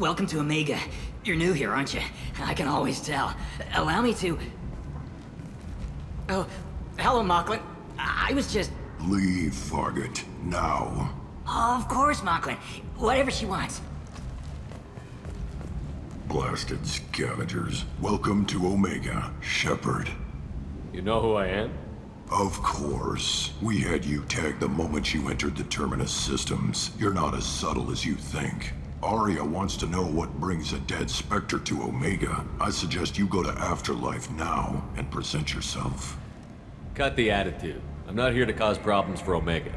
welcome to Omega. You're new here, aren't you? I can always tell. Allow me to... Oh, hello, Mocklin. I was just... Leave, Fargate. Now. Oh, of course, Mocklin. Whatever she wants. Blasted scavengers. Welcome to Omega, Shepard. You know who I am? Of course. We had you tagged the moment you entered the Terminus systems. You're not as subtle as you think. Aria wants to know what brings a dead Spectre to Omega. I suggest you go to Afterlife now and present yourself. Cut the attitude. I'm not here to cause problems for Omega.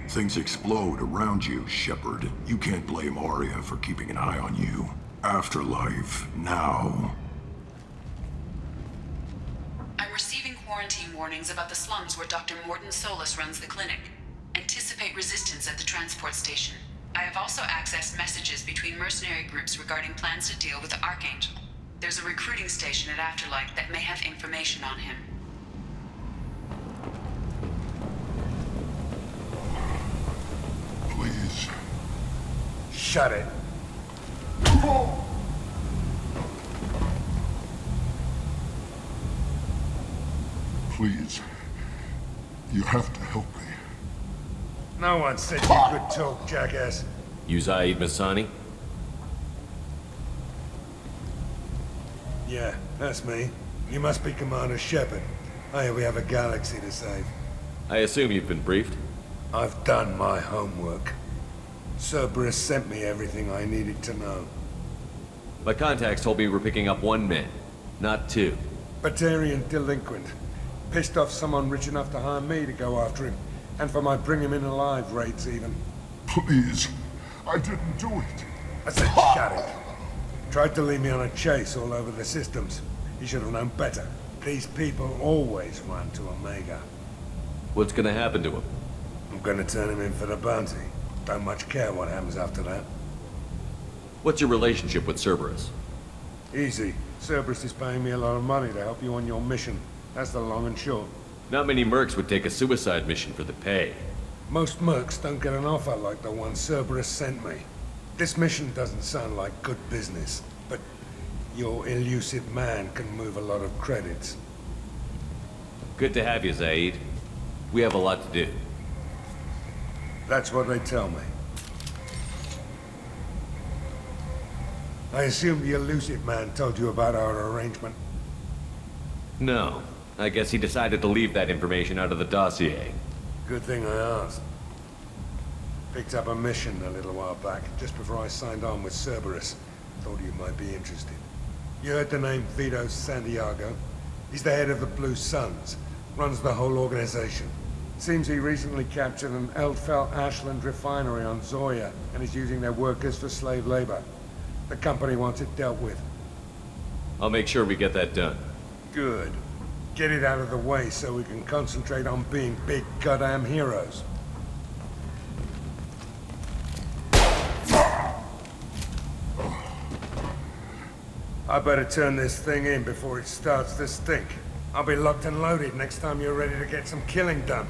Things explode around you, Shepard. You can't blame Aria for keeping an eye on you. Afterlife, now. I'm receiving quarantine warnings about the slums where Dr. Mordin Solus runs the clinic. Anticipate resistance at the transport station. I have also accessed messages between mercenary groups regarding plans to deal with the Archangel. There's a recruiting station at Afterlife that may have information on him. Please. Shut it. Please. You have to help me. No one said you could talk, jackass. You Zaid Masani? Yeah, that's me. You must be Commander Shepard. Hey, we have a galaxy to save. I assume you've been briefed? I've done my homework. Cerberus sent me everything I needed to know. My contacts told me we're picking up one man, not two. Batarian delinquent. Pissed off someone rich enough to hire me to go after him. And for my bring him in alive rates even. Please. I didn't do it. I said shut it. Tried to lead me on a chase all over the systems. He should have known better. These people always run to Omega. What's gonna happen to him? I'm gonna turn him in for the bounty. Don't much care what happens after that. What's your relationship with Cerberus? Easy. Cerberus is paying me a lot of money to help you on your mission. That's the long and short. Not many mercs would take a suicide mission for the pay. Most mercs don't get an offer like the one Cerberus sent me. This mission doesn't sound like good business, but your elusive man can move a lot of credits. Good to have you, Zaid. We have a lot to do. That's what they tell me. I assume the elusive man told you about our arrangement. No. I guess he decided to leave that information out of the dossier. Good thing I asked. Picked up a mission a little while back, just before I signed on with Cerberus. Thought you might be interested. You heard the name Vito Santiago? He's the head of the Blue Suns. Runs the whole organization. Seems he recently captured an Eldfell Ashland refinery on Zoya and is using their workers for slave labor. The company wants it dealt with. I'll make sure we get that done. Good. Get it out of the way so we can concentrate on being big goddamn heroes. I better turn this thing in before it starts to stink. I'll be locked and loaded next time you're ready to get some killing done.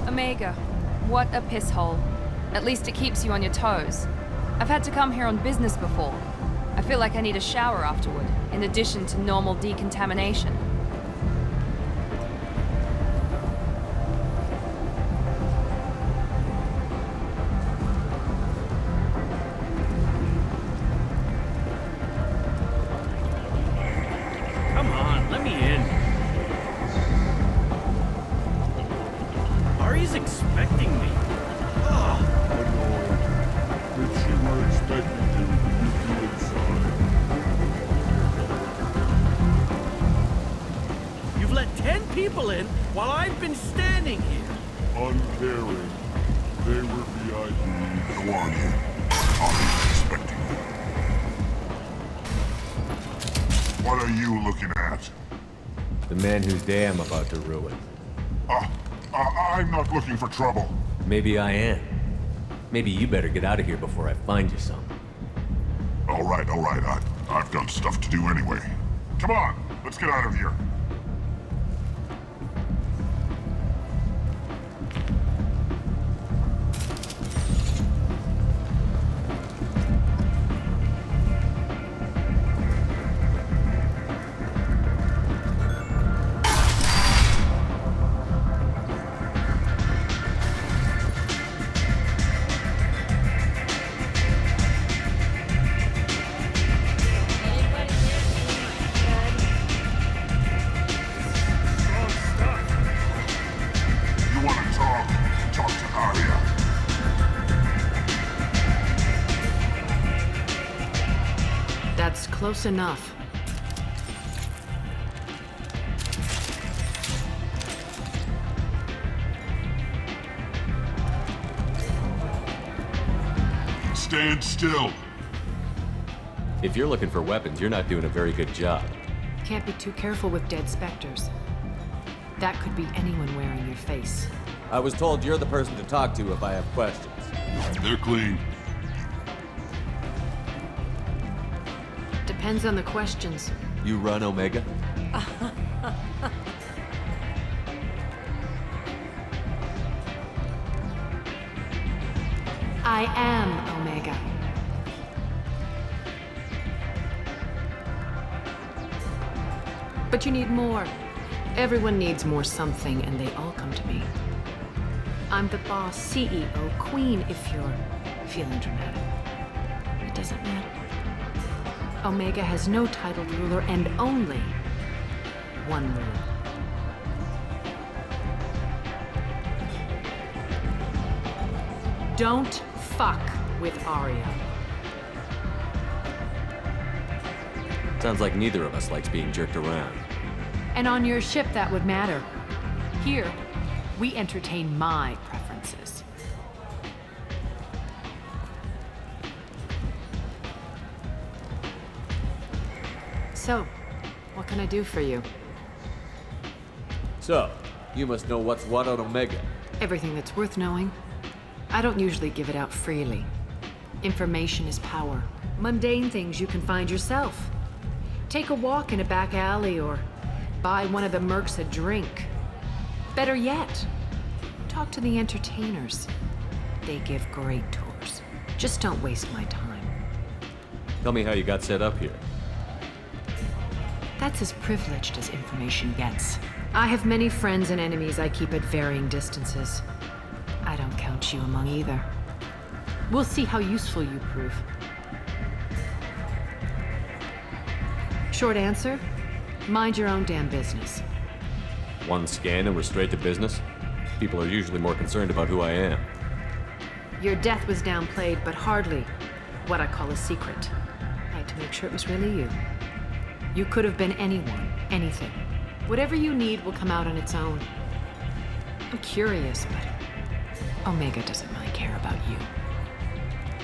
Omega. What a piss hole. At least it keeps you on your toes. I've had to come here on business before. I feel like I need a shower afterward, in addition to normal decontamination. Come on, let me in. Ari's expecting me. If she were expecting you, you'd be inside. You've let 10 people in while I've been standing here. Uncaring. They were VIP. Go on in. I'll be expecting. What are you looking at? The man whose day I'm about to ruin. I'm not looking for trouble. Maybe I am. Maybe you better get out of here before I find you some. All right. I've got stuff to do anyway. Come on, let's get out of here. You want to talk? Talk to Arya. That's close enough. Stand still. If you're looking for weapons, you're not doing a very good job. Can't be too careful with dead specters. That could be anyone wearing your face. I was told you're the person to talk to if I have questions. They're clean. Depends on the questions. You run Omega? I am Omega. But you need more. Everyone needs more something, and they all come to me. I'm the boss, CEO, queen, if you're feeling dramatic. It doesn't matter. Omega has no titled ruler and only one rule. Don't fuck with Arya. Sounds like neither of us likes being jerked around. And on your ship, that would matter. Here, we entertain my preferences. So, what can I do for you? So, you must know what's what on Omega. Everything that's worth knowing. I don't usually give it out freely. Information is power. Mundane things you can find yourself. Take a walk in a back alley or buy one of the mercs a drink. Better yet, talk to the entertainers. They give great tours. Just don't waste my time. Tell me how you got set up here. That's as privileged as information gets. I have many friends and enemies I keep at varying distances. I don't count you among either. We'll see how useful you prove. Short answer, mind your own damn business. One scan and we're straight to business? People are usually more concerned about who I am. Your death was downplayed, but hardly what I call a secret. I had to make sure it was really you. You could have been anyone, anything. Whatever you need will come out on its own. I'm curious, but Omega doesn't really care about you.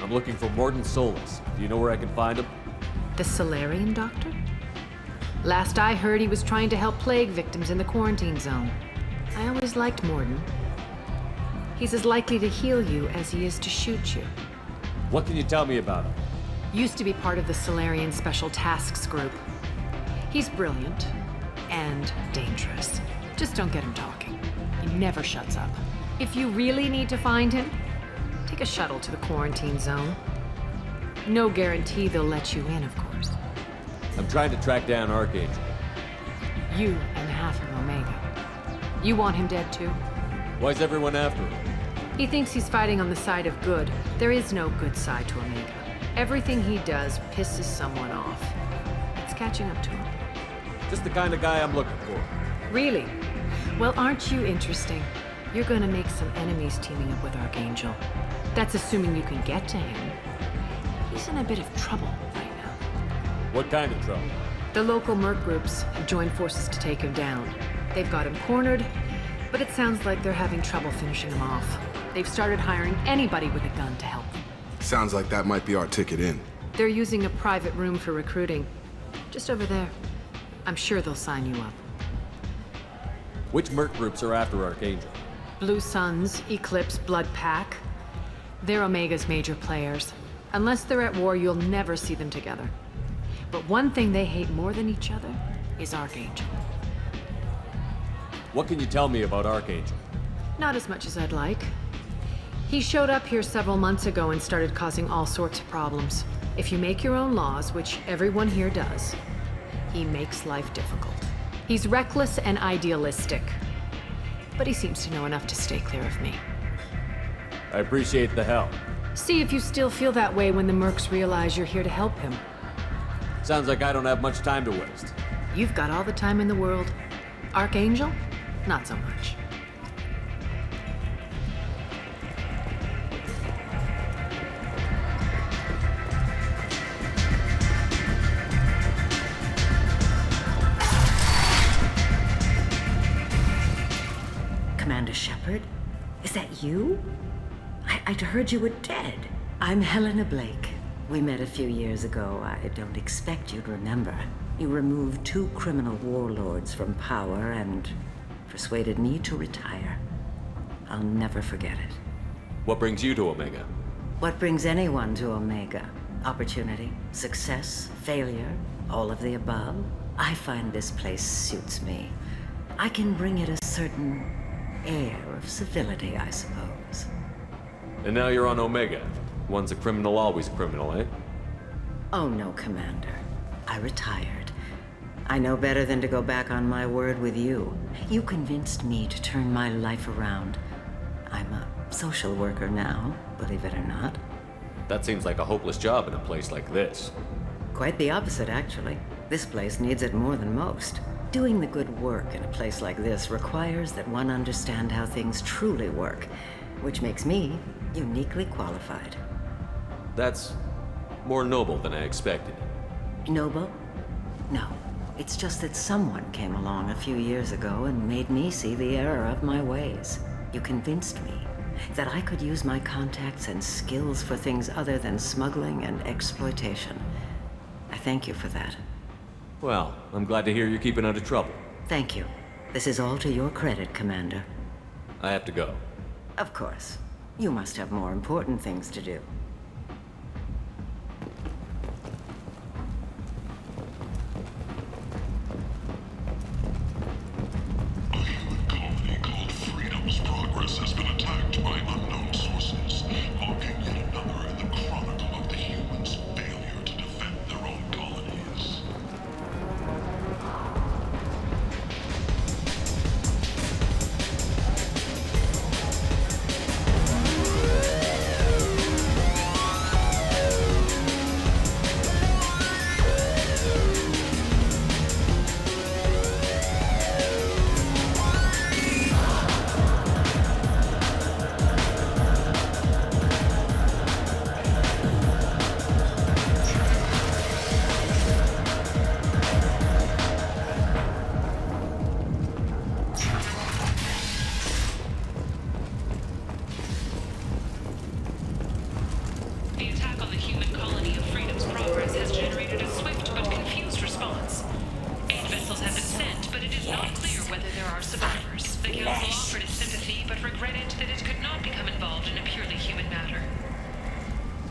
I'm looking for Mordin Solus. Do you know where I can find him? The Solarian doctor? Last I heard, he was trying to help plague victims in the quarantine zone. I always liked Mordin. He's as likely to heal you as he is to shoot you. What can you tell me about him? Used to be part of the Solarian Special Tasks Group. He's brilliant and dangerous. Just don't get him talking. He never shuts up. If you really need to find him, take a shuttle to the quarantine zone. No guarantee they'll let you in, of course. I'm trying to track down Archangel. You and half of Omega. You want him dead too? Why's everyone after him? He thinks he's fighting on the side of good. There is no good side to Omega. Everything he does pisses someone off. It's catching up to him. Just the kind of guy I'm looking for. Really? Well, aren't you interesting? You're gonna make some enemies teaming up with Archangel. That's assuming you can get to him. He's in a bit of trouble right now. What kind of trouble? The local merc groups have joined forces to take him down. They've got him cornered, but it sounds like they're having trouble finishing him off. They've started hiring anybody with a gun to help them. Sounds like that might be our ticket in. They're using a private room for recruiting. Just over there. I'm sure they'll sign you up. Which merc groups are after Archangel? Blue Suns, Eclipse, Blood Pack. They're Omega's major players. Unless they're at war, you'll never see them together. But one thing they hate more than each other is Archangel. What can you tell me about Archangel? Not as much as I'd like. He showed up here several months ago and started causing all sorts of problems. If you make your own laws, which everyone here does, he makes life difficult. He's reckless and idealistic. But he seems to know enough to stay clear of me. I appreciate the help. See if you still feel that way when the mercs realize you're here to help him. Sounds like I don't have much time to waste. You've got all the time in the world. Archangel? Not so much. Commander Shepard? Is that you? I'd heard you were dead. I'm Helena Blake. We met a few years ago. I don't expect you'd remember. You removed 2 criminal warlords from power and persuaded me to retire. I'll never forget it. What brings you to Omega? What brings anyone to Omega? Opportunity, success, failure, all of the above. I find this place suits me. I can bring it a certain air of civility, I suppose. And now you're on Omega. Once a criminal, always a criminal, eh? Oh no, Commander. I retired. I know better than to go back on my word with you. You convinced me to turn my life around. I'm a social worker now, believe it or not. That seems like a hopeless job in a place like this. Quite the opposite, actually. This place needs it more than most. Doing the good work in a place like this requires that one understand how things truly work, which makes me uniquely qualified. That's more noble than I expected. Noble? No. It's just that someone came along a few years ago and made me see the error of my ways. You convinced me that I could use my contacts and skills for things other than smuggling and exploitation. I thank you for that. Well, I'm glad to hear you're keeping out of trouble. Thank you. This is all to your credit, Commander. I have to go. Of course. You must have more important things to do. A human colony called Freedom's Progress has been attacked by unknown sources, marking yet another in the chronicle of the humans' failure to defend their own colonies. The attack on the human colony of Freedom's Progress has generated a swift but confused response. 8 vessels have been sent, but it is not clear whether there are survivors. The Council offered its sympathy, but regretted that it could not become involved in a purely human matter.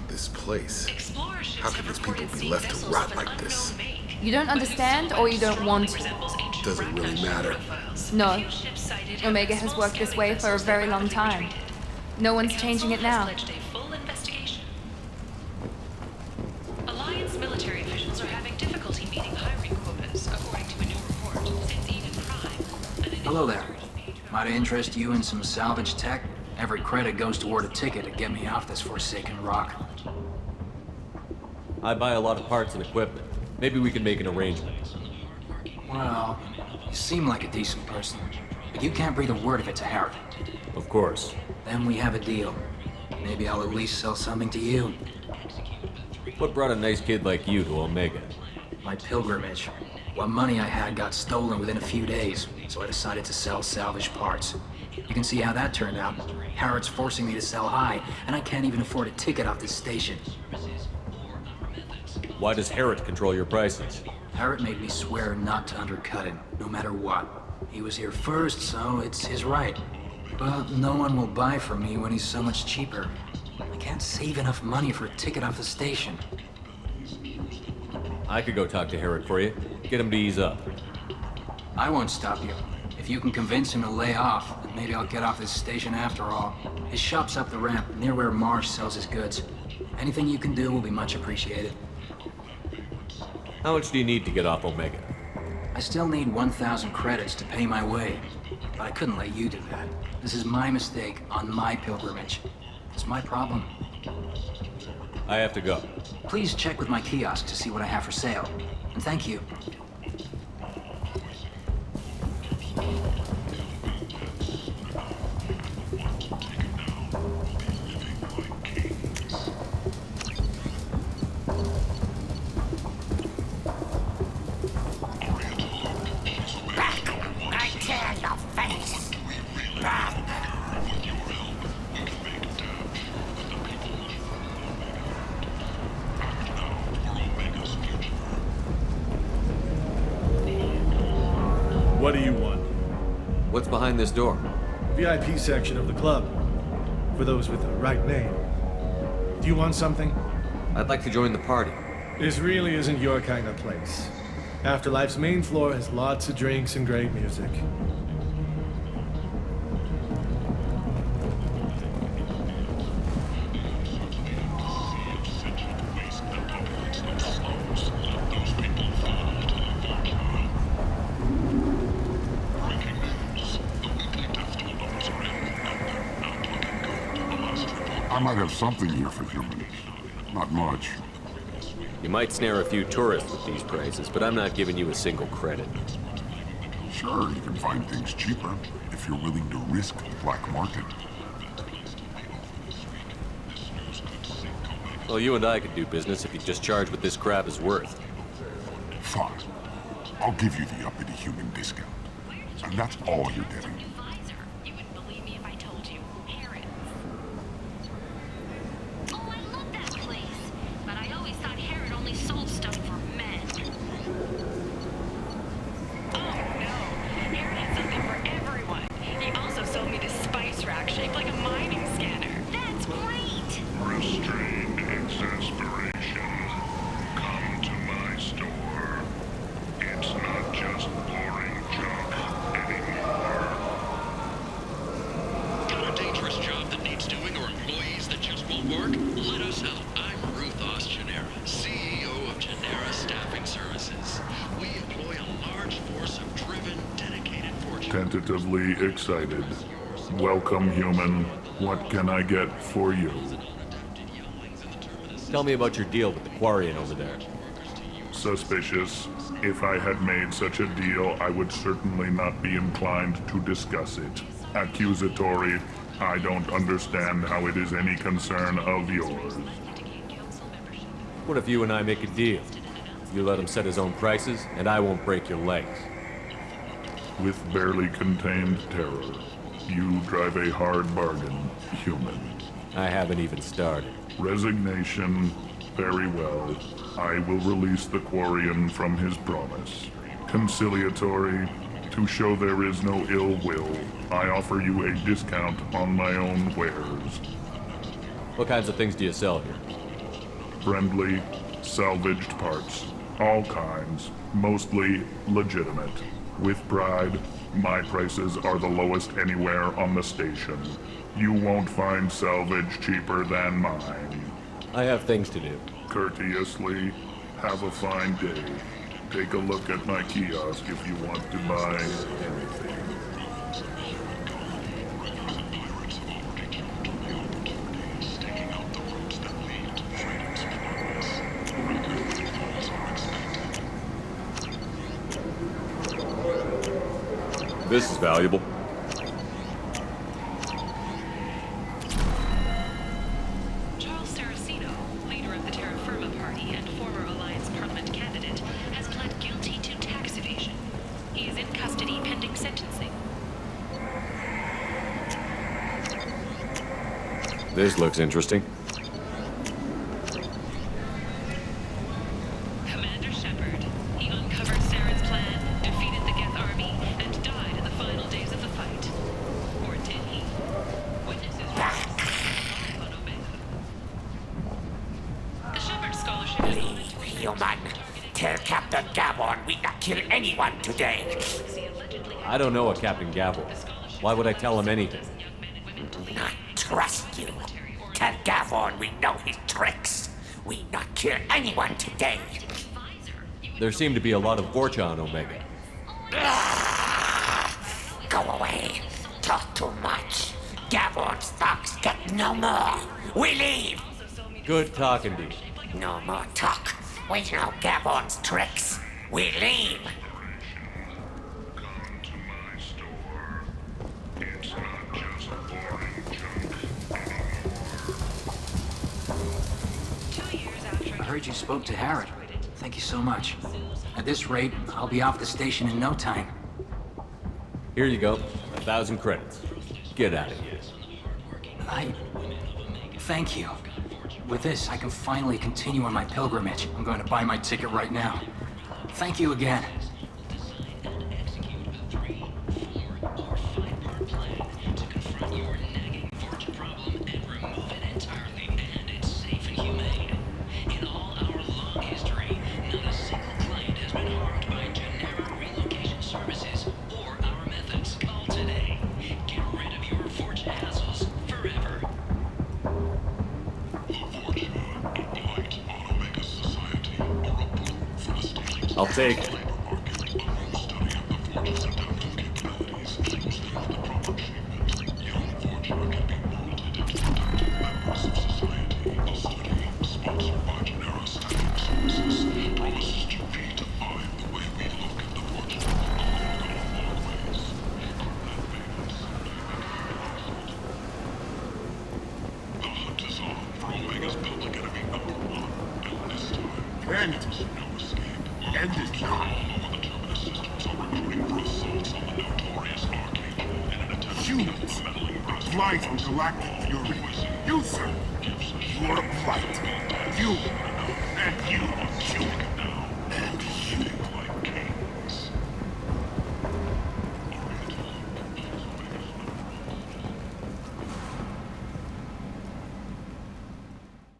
This place. Explorer ships How can have these people reported be seeing left to vessels rot of an like this? unknown make, You don't but whose understand, or you don't silhouette want strongly to? resembles ancient Does it really Ragnar matter? profiles. No. A few ships sighted have Omega been has small worked this sailing way for a vessels that very long rapidly time. retreated. No one's The changing it Council has now. pledged a full investigation. Alliance military officials are having difficulty meeting hiring quotas, according to a new report, since Eden Prime. Hello there. Might I interest you in some salvage tech? Every credit goes toward a ticket to get me off this forsaken rock. I buy a lot of parts and equipment. Maybe we can make an arrangement. Well, you seem like a decent person, but you can't breathe a word of it to Harrod. Of course. Then we have a deal. Maybe I'll at least sell something to you. What brought a nice kid like you to Omega? My pilgrimage. What money I had got stolen within a few days, so I decided to sell salvage parts. You can see how that turned out. Harrod's forcing me to sell high, and I can't even afford a ticket off this station. Why does Harrod control your prices? Harrod made me swear not to undercut him, no matter what. He was here first, so it's his right. But no one will buy from me when he's so much cheaper. I can't save enough money for a ticket off the station. I could go talk to Harrod for you. Get him to ease up. I won't stop you. If you can convince him to lay off, then maybe I'll get off this station after all. His shop's up the ramp, near where Marsh sells his goods. Anything you can do will be much appreciated. How much do you need to get off Omega? I still need 1,000 credits to pay my way. But I couldn't let you do that. This is my mistake on my pilgrimage. It's my problem. I have to go. Please check with my kiosk to see what I have for sale. And thank you. What do you want? What's behind this door? VIP section of the club. For those with the right name. Do you want something? I'd like to join the party. This really isn't your kind of place. Afterlife's main floor has lots of drinks and great music. I might have something here for humans. Not much. You might snare a few tourists with these prices, but I'm not giving you a single credit. Sure, you can find things cheaper if you're willing to risk the black market. Well, you and I could do business if you just charge what this crap is worth. Fine. I'll give you the uppity human discount. And that's all you're getting. Restrained exasperation. Come to my store. It's not just boring junk anymore. Got a dangerous job that needs doing or employees that just won't work? Let us help. I'm Ruth Genera, CEO of Genera Staffing Services. We employ a large force of driven, dedicated fortune. Tentatively excited. Welcome, human. What can I get for you? Tell me about your deal with the Quarian over there. Suspicious. If I had made such a deal, I would certainly not be inclined to discuss it. Accusatory. I don't understand how it is any concern of yours. What if you and I make a deal? You let him set his own prices, and I won't break your legs. With barely contained terror, you drive a hard bargain, human. I haven't even started. Resignation. Very well. I will release the Quarian from his promise. Conciliatory. To show there is no ill will, I offer you a discount on my own wares. What kinds of things do you sell here? Friendly, salvaged parts. All kinds. Mostly legitimate. With pride, my prices are the lowest anywhere on the station. You won't find salvage cheaper than mine. I have things to do. Courteously, have a fine day. Take a look at my kiosk if you want to buy anything. This is valuable. Charles Saraceno, leader of the Terra Firma Party and former Alliance Parliament candidate, has pled guilty to tax evasion. He is in custody pending sentencing. This looks interesting. Commander Shepard, he kill anyone today. I don't know a Captain Gavor. Why would I tell him anything? Do not trust you. Tell Gavor we know his tricks. We not kill anyone today. There seem to be a lot of Vorcha on Omega. Go away. Talk too much. Gavor's thugs get no more. We leave. Good talking to you. No more talk. We know Gavor's tricks. We leave. I heard you spoke to Harrod. Thank you so much. At this rate, I'll be off the station in no time. Here you go. 1,000 credits. Get out of here. Thank you. With this, I can finally continue on my pilgrimage. I'm going to buy my ticket right now. Thank you again. I'll take it. End it now. Humans, blight on galactic fury. You, sir, you are a blight. You and you, human.